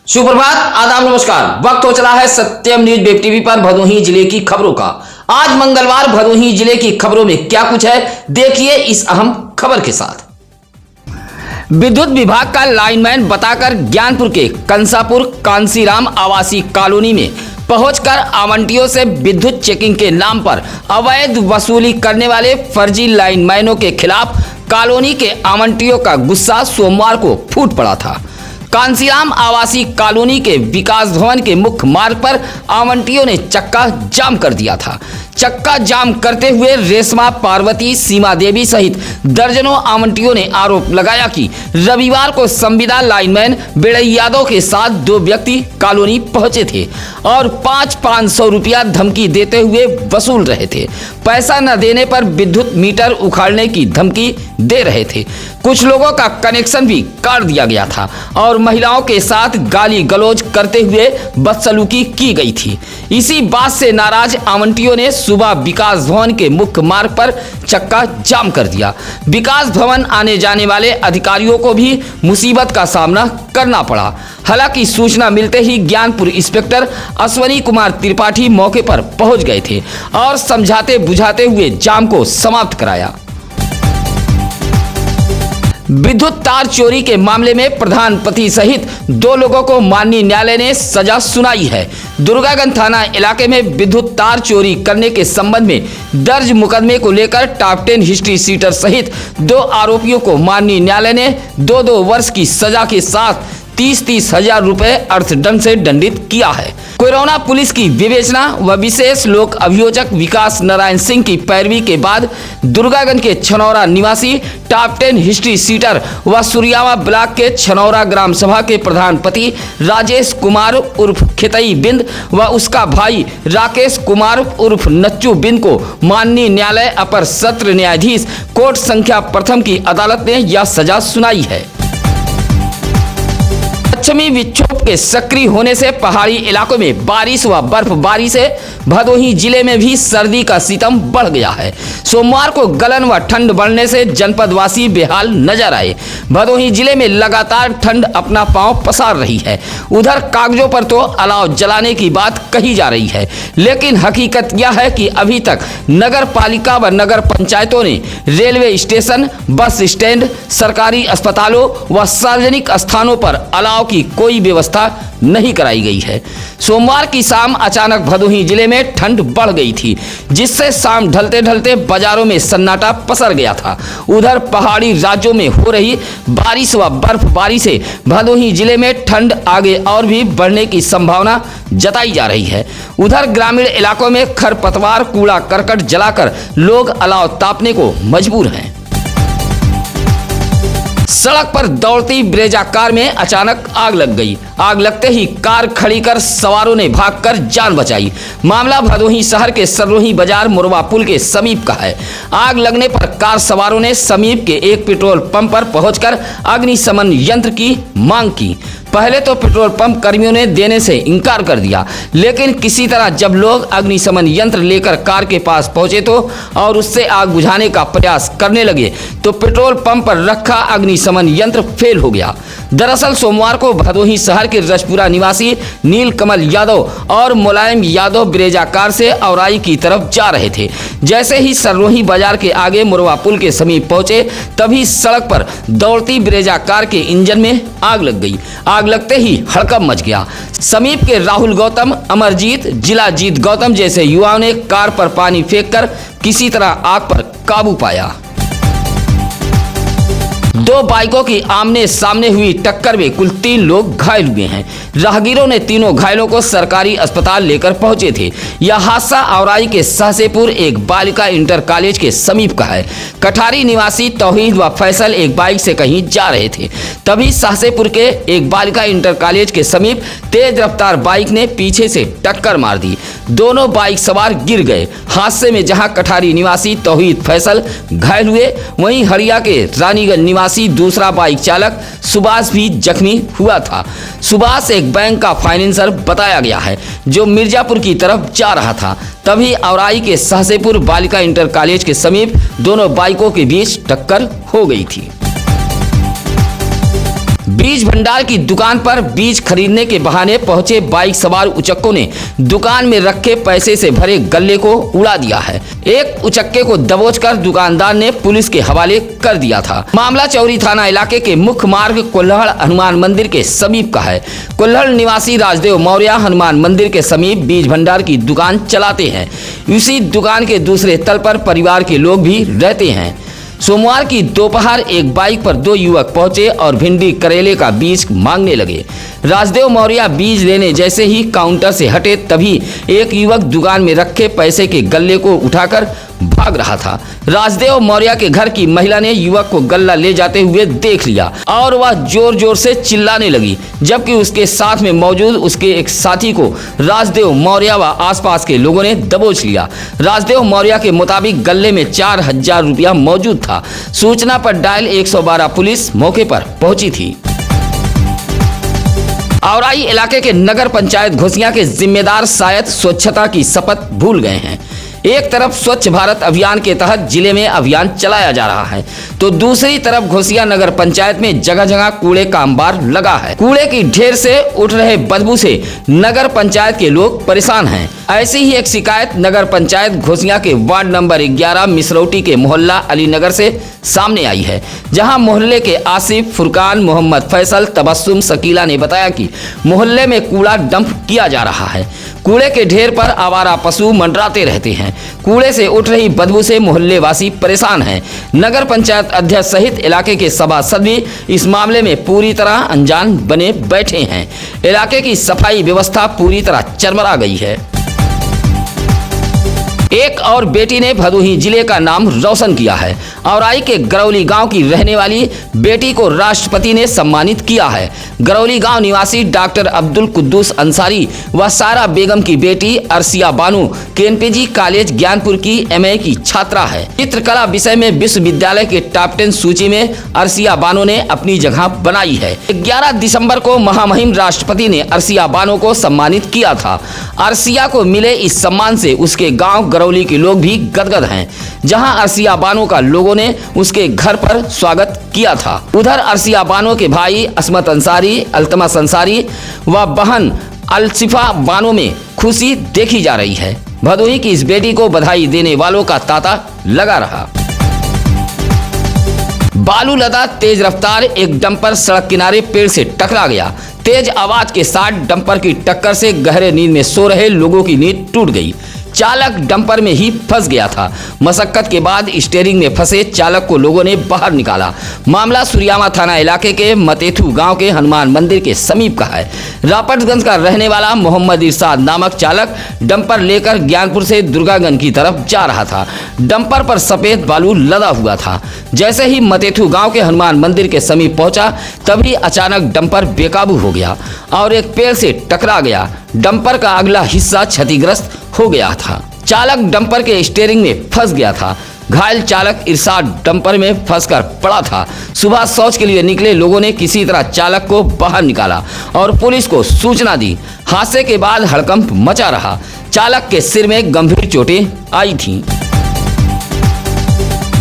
सुप्रभात, आदाब, नमस्कार। वक्त हो चला है सत्यम न्यूज वेब टीवी पर भदोही जिले की खबरों का। आज मंगलवार भदोही जिले की खबरों में क्या कुछ है, देखिए इस अहम खबर के साथ। विद्युत विभाग का लाइनमैन बताकर ज्ञानपुर के कंसापुर कांसीराम आवासीय कॉलोनी में पहुंचकर आवंटियों से विद्युत चेकिंग के नाम पर अवैध वसूली करने वाले फर्जी लाइनमैनों के खिलाफ कॉलोनी के आवंटियों का गुस्सा सोमवार को फूट पड़ा था। कांसीराम आवासीय कॉलोनी के विकास भवन के मुख्य मार्ग पर आवंटियों ने चक्का जाम कर दिया था। चक्का जाम करते हुए रेशमा, पार्वती, सीमा देवी सहित दर्जनों आवंटियों ने आरोप लगाया कि रविवार को संविदा लाइनमैन बेड़ई यादव के साथ दो व्यक्ति कॉलोनी पहुंचे थे और 500 रुपया धमकी देते हुए वसूल रहे थे। पैसा न देने पर विद्युत मीटर उखाड़ने की धमकी दे रहे थे। कुछ लोगों का कनेक्शन भी काट दिया गया था और महिलाओं के साथ गाली गलौज करते हुए बदसलूकी की गई थी। इसी बात से नाराज आवंटियों ने सुबह विकास भवन के मुख्य मार्ग पर चक्का जाम कर दिया। विकास भवन आने जाने वाले अधिकारियों को भी मुसीबत का सामना करना पड़ा। हालांकि सूचना मिलते ही ज्ञानपुर इंस्पेक्टर अश्वनी कुमार त्रिपाठी मौके पर पहुंच गए थे और समझाते बुझाते हुए जाम को समाप्त कराया। विद्युत तार चोरी के मामले में प्रधान पति सहित दो लोगों को माननीय न्यायालय ने सजा सुनाई है। दुर्गागंज थाना इलाके में विद्युत तार चोरी करने के संबंध में दर्ज मुकदमे को लेकर टॉप 10 हिस्ट्री सीटर सहित दो आरोपियों को माननीय न्यायालय ने 2-2 वर्ष की सजा के साथ 30-30 हजार रुपए अर्थदंड से दंडित किया है। कोरोना पुलिस की विवेचना व विशेष लोक अभियोजक विकास नारायण सिंह की पैरवी के बाद दुर्गागंज के छनौरा निवासी टॉप 10 हिस्ट्री सीटर व सुरियावा ब्लॉक के छनौरा ग्राम सभा के प्रधान पति राजेश कुमार उर्फ खेतई बिंद व उसका भाई राकेश कुमार उर्फ नच्चू बिंद को माननीय न्यायालय अपर सत्र न्यायाधीश कोर्ट संख्या प्रथम की अदालत ने यह सजा सुनाई है। पश्चिमी विक्षोभ के सक्रिय होने से पहाड़ी इलाकों में बारिश व बर्फबारी से भदोही जिले में भी सर्दी का सितम बढ़ गया है। सोमवार को गलन व ठंड बढ़ने से जनपदवासी बेहाल नजर आए। भदोही जिले में लगातार ठंड अपना पांव पसार रही है। उधर कागजों पर तो अलाव जलाने की बात कही जा रही है, लेकिन हकीकत यह है कि अभी तक नगर पालिका व नगर पंचायतों ने रेलवे स्टेशन, बस स्टैंड, सरकारी अस्पतालों व सार्वजनिक स्थानों पर अलाव की कोई व्यवस्था नहीं कराई गई है। सोमवार की शाम अचानक भदोही जिले में ठंड बढ़ गई थी, जिससे शाम ढलते ढलते बाजारों में सन्नाटा पसर गया था। उधर पहाड़ी राज्यों में हो रही बारिश व बर्फबारी से भदोही जिले में ठंड आगे और भी बढ़ने की संभावना जताई जा रही है। उधर ग्रामीण इलाकों में खरपतवार, कूड़ा करकट जलाकर लोग अलाव तापने को मजबूर हैं। सड़क पर दौड़ती ब्रेजा कार में अचानक आग लग गई। आग लगते ही कार खड़ी कर सवारों ने भागकर जान बचाई। मामला भदोही शहर के सररोही बाजार मुरवा पुल के समीप का है। आग लगने पर कार सवारों ने समीप के एक पेट्रोल पंप पर पहुंचकर अग्निशमन यंत्र की मांग की। पहले तो पेट्रोल पंप कर्मियों ने देने से इनकार कर दिया, लेकिन किसी तरह जब लोग अग्निशमन यंत्र लेकर कार के पास पहुंचे तो और उससे आग बुझाने का प्रयास करने लगे तो पेट्रोल पंप पर रखा अग्निशमन यंत्र फेल हो गया। दरअसल सोमवार को भदोही शहर के रजपुरा निवासी नीलकमल यादव और मुलायम यादव ब्रेजा कार से औराई की तरफ जा रहे थे। जैसे ही सररोही बाजार के आगे मुरवा पुल के समीप पहुंचे, तभी सड़क पर दौड़ती ब्रेजा कार के इंजन में आग लग गई। आग लगते ही हड़कंप मच गया। समीप के राहुल गौतम, अमरजीत, जिलाजीत गौतम जैसे युवाओं ने कार पर पानी फेंककर किसी तरह आग पर काबू पाया। दो बाइकों की आमने सामने हुई टक्कर में कुल 3 लोग घायल हुए हैं। राहगीरों ने तीनों घायलों को सरकारी अस्पताल लेकर पहुंचे थे। यह हादसा औराई के सहसेपुर एक बालिका इंटर कॉलेज के समीप का है। कठारी निवासी तौहीद व फैसल एक बाइक से कहीं जा रहे थे, तभी सहसेपुर के एक बालिका इंटर कॉलेज के समीप तेज रफ्तार बाइक ने पीछे से टक्कर मार दी। दोनों बाइक सवार गिर गए। हादसे में जहां कठारी निवासी तौहीद फैसल घायल हुए, वहीं हरिया के रानीगंज निवासी दूसरा बाइक चालक सुभाष भी जख्मी हुआ था। सुभाष एक बैंक का फाइनेंसर बताया गया है, जो मिर्जापुर की तरफ जा रहा था। तभी औराई के सहसेपुर बालिका इंटर कॉलेज के समीप दोनों बाइकों के बीच टक्कर हो गई थी। बीज भंडार की दुकान पर बीज खरीदने के बहाने पहुंचे बाइक सवार उचक्कों ने दुकान में रखे पैसे से भरे गल्ले को उड़ा दिया है। एक उचक्के को दबोचकर दुकानदार ने पुलिस के हवाले कर दिया था। मामला चौरी थाना इलाके के मुख्य मार्ग कुल्हड़ हनुमान मंदिर के समीप का है। कुल्हड़ निवासी राजदेव मौर्य हनुमान मंदिर के समीप बीज भंडार की दुकान चलाते हैं। इसी दुकान के दूसरे तल पर परिवार के लोग भी रहते हैं। सोमवार की दोपहर एक बाइक पर दो युवक पहुंचे और भिंडी करेले का बीज मांगने लगे। राजदेव मौर्य बीज लेने जैसे ही काउंटर से हटे तभी एक युवक दुकान में रखे पैसे के गल्ले को उठाकर भाग रहा था। राजदेव मौर्य के घर की महिला ने युवक को गल्ला ले जाते हुए देख लिया और वह जोर जोर से चिल्लाने लगी, जबकि उसके साथ में मौजूद उसके एक साथी को राजदेव मौर्य व आसपास के लोगों ने दबोच लिया। राजदेव मौर्य के मुताबिक गल्ले में 4000 रुपया मौजूद था। सूचना पर डायल 112 पुलिस मौके पर पहुंची थी। औराई इलाके के नगर पंचायत घोसिया के जिम्मेदार शायद स्वच्छता की शपथ भूल गए हैं। एक तरफ स्वच्छ भारत अभियान के तहत जिले में अभियान चलाया जा रहा है, तो दूसरी तरफ घोसिया नगर पंचायत में जगह जगह कूड़े का अंबार लगा है। कूड़े की ढेर से उठ रहे बदबू से नगर पंचायत के लोग परेशान हैं। ऐसी ही एक शिकायत नगर पंचायत घोसिया के वार्ड नंबर 11 मिसरौटी के मोहल्ला अलीनगर से सामने आई है, जहां मोहल्ले के आसिफ, फुरकान, मोहम्मद फैसल, तबस्सुम, शकीला ने बताया कि मोहल्ले में कूड़ा डंप किया जा रहा है। कूड़े के ढेर पर आवारा पशु मंडराते रहते हैं। कूड़े से उठ रही बदबू से मोहल्ले वासी परेशान हैं। नगर पंचायत अध्यक्ष सहित इलाके के सभासद भी इस मामले में पूरी तरह अनजान बने बैठे हैं। इलाके की सफाई व्यवस्था पूरी तरह चरमरा गई है। एक और बेटी ने भदोही जिले का नाम रोशन किया है। औराई के गरौली गांव की रहने वाली बेटी को राष्ट्रपति ने सम्मानित किया है। गरौली गांव निवासी डॉक्टर अब्दुल कुद्दूस अंसारी व सारा बेगम की बेटी अर्सिया बानू केएनपीजी कॉलेज ज्ञानपुर की एमए की छात्रा है। चित्रकला विषय में विश्वविद्यालय के टॉप 10 सूची में अर्सिया बानू ने अपनी जगह बनाई है। 11 दिसंबर को महामहिम राष्ट्रपति ने अर्सिया बानू को सम्मानित किया था। अर्सिया को मिले इस सम्मान से उसके गाँव गरौली के लोग भी गदगद हैं, जहां अर्सिया बानो का लोगों ने उसके घर पर स्वागत किया था। उधर अर्सिया बानो के भाई असमत अंसारी, अल्तमस अंसारी व बहन अलसिफा बानो में खुशी देखी जा रही है। भदोही की इस बेटी को बधाई देने वालों का तांता लगा रहा। बालू लदा तेज रफ्तार एक डंपर सड़क किनारे पेड़ से टकरा गया। तेज आवाज के साथ डंपर की टक्कर से गहरे नींद में सो रहे लोगों की नींद टूट गई। चालक डंपर में ही फंस गया था। मशक्कत के बाद स्टीयरिंग में फंसे चालक को लोगों ने बाहर निकाला। मामला सुरियामा थाना इलाके के मतेथू गांव के हनुमान मंदिर के समीप का है। रापटगंज का रहने वाला मोहम्मद इरशाद नामक चालक डंपर लेकर ज्ञानपुर से दुर्गागंज की तरफ जा रहा था। डंपर पर सफेद बालू लदा हुआ था। जैसे ही मतेथू गांव के हनुमान मंदिर के समीप पहुंचा तभी अचानक डंपर बेकाबू हो गया और एक पेड़ से टकरा गया। डंपर का अगला हिस्सा क्षतिग्रस्त हो गया था। चालक डंपर के स्टीयरिंग में फंस गया था। घायल चालक इरशाद डंपर में फंसकर पड़ा था। सुबह शौच के लिए निकले लोगों ने किसी तरह चालक को बाहर निकाला और पुलिस को सूचना दी। हादसे के बाद हड़कंप मचा रहा। चालक के सिर में गंभीर चोटें आई थीं।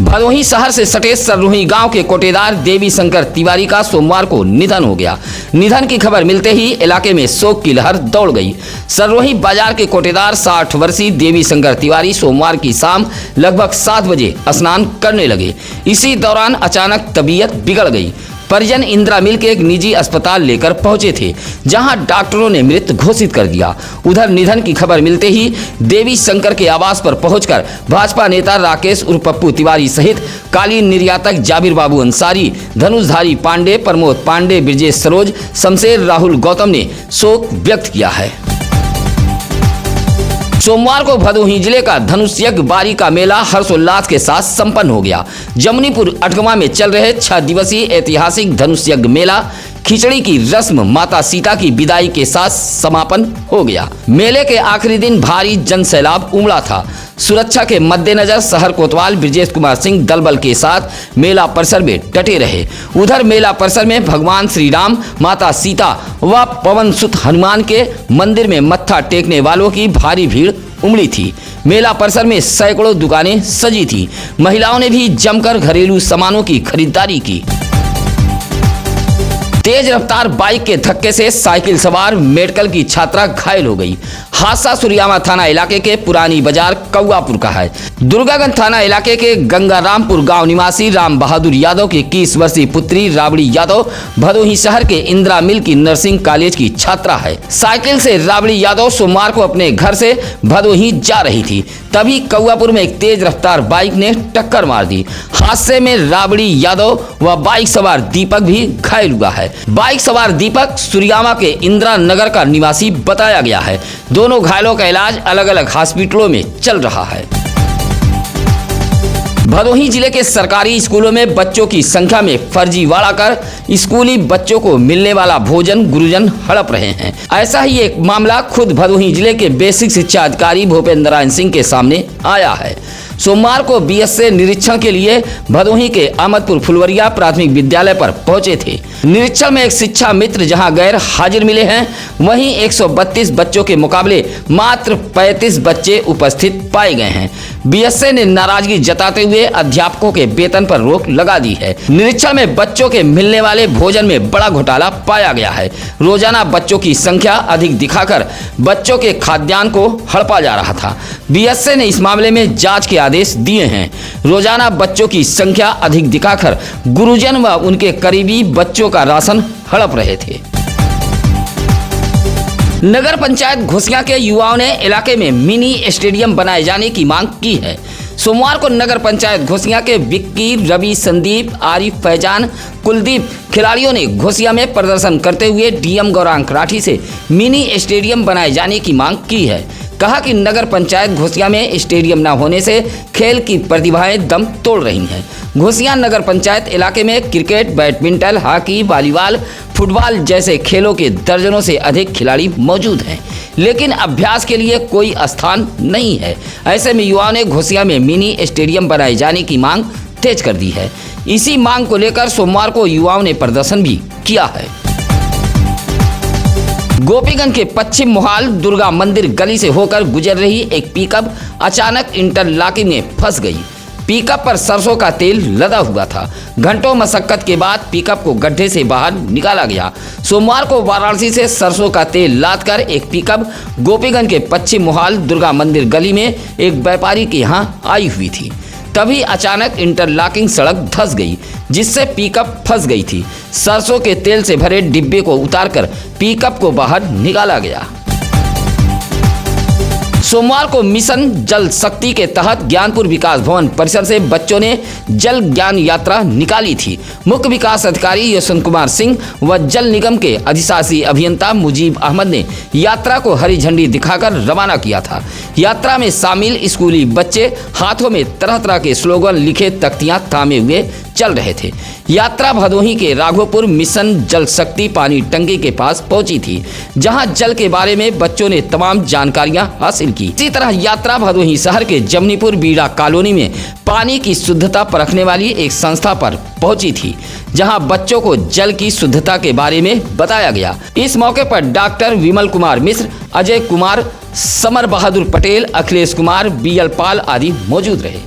भदोही शहर से सटे सररोही गांव के कोटेदार देवी शंकर तिवारी का सोमवार को निधन हो गया। निधन की खबर मिलते ही इलाके में शोक की लहर दौड़ गई। सररोही बाजार के कोटेदार 60 वर्षीय देवी शंकर तिवारी सोमवार की शाम लगभग 7 बजे स्नान करने लगे। इसी दौरान अचानक तबीयत बिगड़ गई। परिजन इंदिरा मिल के एक निजी अस्पताल लेकर पहुंचे थे, जहां डॉक्टरों ने मृत घोषित कर दिया। उधर निधन की खबर मिलते ही देवी शंकर के आवास पर पहुंचकर भाजपा नेता राकेश उर्फ पप्पू तिवारी सहित कालीन निर्यातक जाबिर बाबू अंसारी, धनुषधारी पांडे, प्रमोद पांडे, ब्रजेश सरोज, शमशेर राहुल गौतम ने शोक व्यक्त किया है। सोमवार को भदोही जिले का धनुष यज्ञ बारी का मेला हर्षोल्लास के साथ संपन्न हो गया। जमुनीपुर अटगमा में चल रहे 6 दिवसीय ऐतिहासिक धनुष यज्ञ मेला खिचड़ी की रस्म माता सीता की विदाई के साथ समापन हो गया। मेले के आखिरी दिन भारी जन सैलाब उमड़ा था। सुरक्षा के मद्देनजर शहर कोतवाल ब्रजेश कुमार सिंह दलबल के साथ मेला परिसर में डटे रहे। उधर मेला परिसर में भगवान श्री राम, माता सीता व पवन सुत हनुमान के मंदिर में मत्था टेकने वालों की भारी भीड़ उमड़ी थी। मेला परिसर में सैकड़ों दुकानें सजी थी। महिलाओं ने भी जमकर घरेलू सामानों की खरीदारी की। तेज रफ्तार बाइक के धक्के से साइकिल सवार मेडिकल की छात्रा घायल हो गई। हादसा सुरियामा थाना इलाके के पुरानी बाजार कौआपुर का है। दुर्गागंज थाना इलाके के गंगारामपुर गांव निवासी राम बहादुर यादव की 21 वर्षीय पुत्री राबड़ी यादव भदोही शहर के इंदिरा मिल की नर्सिंग कॉलेज की छात्रा है। साइकिल से राबड़ी यादव सोमवार को अपने घर से भदोही जा रही थी, तभी कौआपुर में एक तेज रफ्तार बाइक ने टक्कर मार दी। हादसे में राबड़ी यादव व बाइक सवार दीपक भी घायल हुआ है। बाइक सवार दीपक सुरियामा के इंदिरा नगर का निवासी बताया गया है। दोनों घायलों का इलाज अलग अलग हॉस्पिटलों में चल रहा है। भदोही जिले के सरकारी स्कूलों में बच्चों की संख्या में फर्जीवाड़ा कर स्कूली बच्चों को मिलने वाला भोजन गुरुजन हड़प रहे हैं। ऐसा ही एक मामला खुद भदोही जिले के बेसिक शिक्षा अधिकारी भूपेंद्र नारायण सिंह के सामने आया है। सोमवार को बीएस से निरीक्षण के लिए भदोही के अहमदपुर फुलवरिया प्राथमिक विद्यालय पर पहुंचे थे। निरीक्षण में एक शिक्षा मित्र जहां गैर हाजिर मिले हैं, वहीं 132 बच्चों के मुकाबले मात्र 35 बच्चे उपस्थित पाए गए हैं। बीएसए ने नाराजगी जताते हुए अध्यापकों के वेतन पर रोक लगा दी है। निरीक्षण में बच्चों के मिलने वाले भोजन में बड़ा घोटाला पाया गया है। रोजाना बच्चों की संख्या अधिक दिखाकर बच्चों के खाद्यान्न को हड़पा जा रहा था। बीएसए ने इस मामले में जांच के आदेश दिए हैं। रोजाना बच्चों की संख्या अधिक दिखाकर गुरुजन व उनके करीबी बच्चों का राशन हड़प रहे थे। नगर पंचायत घोसियां के युवाओं ने इलाके में मिनी स्टेडियम बनाए जाने की मांग की है। सोमवार को नगर पंचायत घोसियां के विक्की, रवि, संदीप, आरिफ, फैजान, कुलदीप खिलाड़ियों ने घोसियां में प्रदर्शन करते हुए डीएम गौरांग राठी से मिनी स्टेडियम बनाए जाने की मांग की है। कहा कि नगर पंचायत घोसियां में स्टेडियम न होने से खेल की प्रतिभाएं दम तोड़ रही हैं। घोसियां नगर पंचायत इलाके में cricket, badminton, hockey, volleyball, football जैसे खेलों के दर्जनों से अधिक खिलाड़ी मौजूद हैं, लेकिन अभ्यास के लिए कोई स्थान नहीं है। ऐसे में युवाओं ने घोसियां में मिनी स्टेडियम बनाए जाने की मांग तेज कर दी है। इसी मांग को लेकर सोमवार को युवाओं ने प्रदर्शन भी किया है। गोपीगंज के पश्चिम मोहाल दुर्गा मंदिर गली से होकर गुजर रही एक पिकअप अचानक इंटरलॉकिंग में फंस गई। पिकअप पर सरसों का तेल लदा हुआ था। घंटों मशक्कत के बाद पिकअप को गड्ढे से बाहर निकाला गया। सोमवार को वाराणसी से सरसों का तेल लादकर एक पिकअप गोपीगंज के पश्चिम मोहाल दुर्गा मंदिर गली में एक व्यापारी के यहाँ आई हुई थी। तभी अचानक इंटरलॉकिंग सड़क धंस गई, जिससे पिकअप फंस गई थी। सरसों के तेल से भरे डिब्बे को उतारकर पिकअप को बाहर निकाला गया। सोमवार को मिशन जल शक्ति के तहत ज्ञानपुर विकास भवन परिसर से बच्चों ने जल ज्ञान यात्रा निकाली थी। मुख्य विकास अधिकारी यशवंत कुमार सिंह व जल निगम के अधिशासी अभियंता मुजीब अहमद ने यात्रा को हरी झंडी दिखाकर रवाना किया था। यात्रा में शामिल स्कूली बच्चे हाथों में तरह तरह के स्लोगन लिखे तख्तियां थामे हुए चल रहे थे। यात्रा भदोही के राघोपुर मिशन जल शक्ति पानी टंकी के पास पहुंची थी, जहां जल के बारे में बच्चों ने तमाम जानकारियां हासिल की। इसी तरह यात्रा भदोही शहर के जमनीपुर बीड़ा कॉलोनी में पानी की शुद्धता परखने वाली एक संस्था पर पहुंची थी, जहां बच्चों को जल की शुद्धता के बारे में बताया गया। इस मौके पर डॉक्टर विमल कुमार मिश्र, अजय कुमार, समर बहादुर पटेल, अखिलेश कुमार, बीएल पाल आदि मौजूद रहे।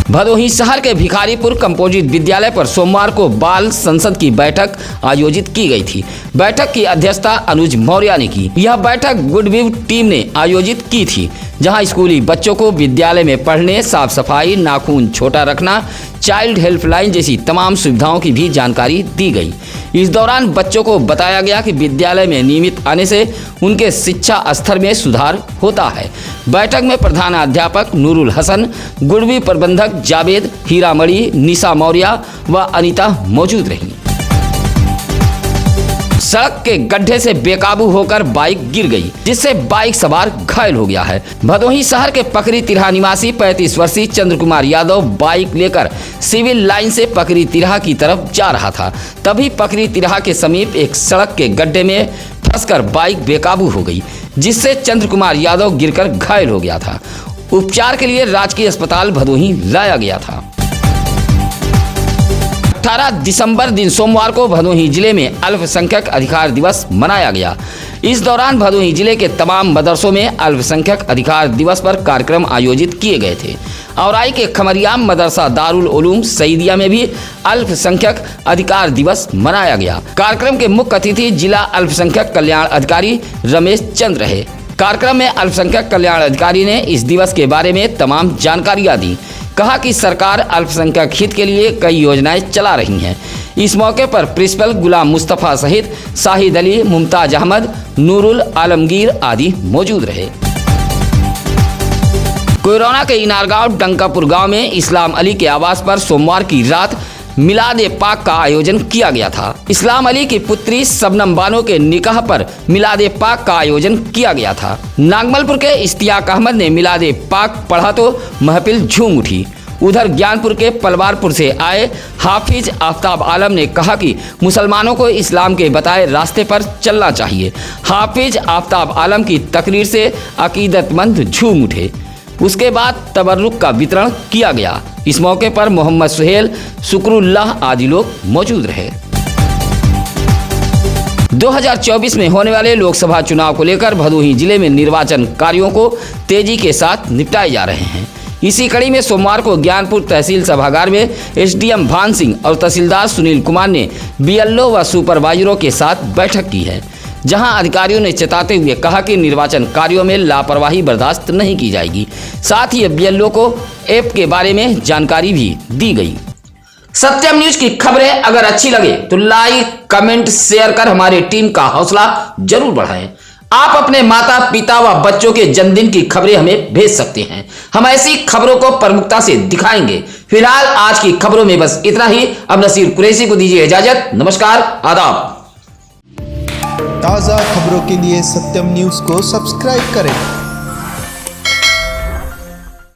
भदोही शहर के भिखारीपुर कंपोजिट विद्यालय पर सोमवार को बाल संसद की बैठक आयोजित की गई थी। बैठक की अध्यक्षता अनुज मौर्य ने की। यह बैठक गुडविव टीम ने आयोजित की थी, जहां स्कूली बच्चों को विद्यालय में पढ़ने, साफ सफाई, नाखून छोटा रखना, चाइल्ड हेल्पलाइन जैसी तमाम सुविधाओं की भी जानकारी दी गई। इस दौरान बच्चों को बताया गया कि विद्यालय में नियमित आने से उनके शिक्षा स्तर में सुधार होता है। बैठक में प्रधानाध्यापक नूरुल हसन, गुडवी प्रबंधक जावेद, हीरामणि, निशा मौर्य व अनीता मौजूद रहीं। सड़क के गड्ढे से बेकाबू होकर बाइक गिर गई, जिससे बाइक सवार घायल हो गया है। भदोही शहर के पकरी तिरहा निवासी 35 वर्षीय चंद्र कुमार यादव बाइक लेकर सिविल लाइन से पकरी तिरहा की तरफ जा रहा था। तभी पकरी तिरहा के समीप एक सड़क के गड्ढे में फंसकर बाइक बेकाबू हो गई, जिससे चंद्र कुमार यादव गिरकर घायल हो गया था। उपचार के लिए राजकीय अस्पताल भदोही लाया गया था। 18 दिसंबर दिन सोमवार को भदोही जिले में अल्पसंख्यक अधिकार दिवस मनाया गया। इस दौरान भदोही जिले के तमाम मदरसों में अल्पसंख्यक अधिकार दिवस पर कार्यक्रम आयोजित किए गए थे। औराई के खमरियाम मदरसा दारुल उलूम सईदिया में भी अल्पसंख्यक अधिकार दिवस मनाया गया। कार्यक्रम के मुख्य अतिथि जिला अल्पसंख्यक कल्याण अधिकारी रमेश चंद्र रहे। कार्यक्रम में अल्पसंख्यक कल्याण अधिकारी ने इस दिवस के बारे में तमाम जानकारियां दी। कहा कि सरकार अल्पसंख्यक हित के लिए कई योजनाएं चला रही हैं। इस मौके पर प्रिंसिपल गुलाम मुस्तफ़ा सहित शाहिद अली, मुमताज अहमद, नूरुल आलमगीर आदि मौजूद रहे। कोयराना के इनारगांव डंकापुर गांव में इस्लाम अली के आवास पर सोमवार की रात मिलाद पाक का आयोजन किया गया था। इस्लाम अली की पुत्री शबनम बानो के निकाह पर मिलाद पाक का आयोजन किया गया था। नागमलपुर के इश्तियाक अहमद ने मिलाद पाक पढ़ा तो महफिल झूम उठी। उधर ज्ञानपुर के पलवारपुर से आए हाफिज आफ्ताब आलम ने कहा कि मुसलमानों को इस्लाम के बताए रास्ते पर चलना चाहिए। हाफिज आफ्ताब आलम की तकरीर से अकीदतमंद झूम उठे। उसके बाद तबर्रुक का वितरण किया गया। इस मौके पर मोहम्मद सुहेल, शुक्रुल्लाह आदि लोग मौजूद रहे। 2024 में होने वाले लोकसभा चुनाव को लेकर भदोही जिले में निर्वाचन कार्यों को तेजी के साथ निपटाए जा रहे हैं। इसी कड़ी में सोमवार को ज्ञानपुर तहसील सभागार में एसडीएम भान सिंह और तहसीलदार सुनील कुमार ने बीएलओ व सुपरवाइजरों के साथ बैठक की है, जहां अधिकारियों ने चेताते हुए कहा कि निर्वाचन कार्यों में लापरवाही बर्दाश्त नहीं की जाएगी। साथ ही बीएलओ को ऐप के बारे में जानकारी भी दी गई। सत्यम न्यूज की खबरें अगर अच्छी लगे तो लाइक, कमेंट, शेयर कर हमारी टीम का हौसला जरूर बढ़ाएं। आप अपने माता पिता व बच्चों के जन्मदिन की खबरें हमें भेज सकते हैं। हम ऐसी खबरों को प्रमुखता से दिखाएंगे। फिलहाल आज की खबरों में बस इतना ही। अब नसीर कुरैशी को दीजिए इजाजत। नमस्कार, आदाब। ताज़ा खबरों के लिए सत्यम न्यूज़ को सब्सक्राइब करें।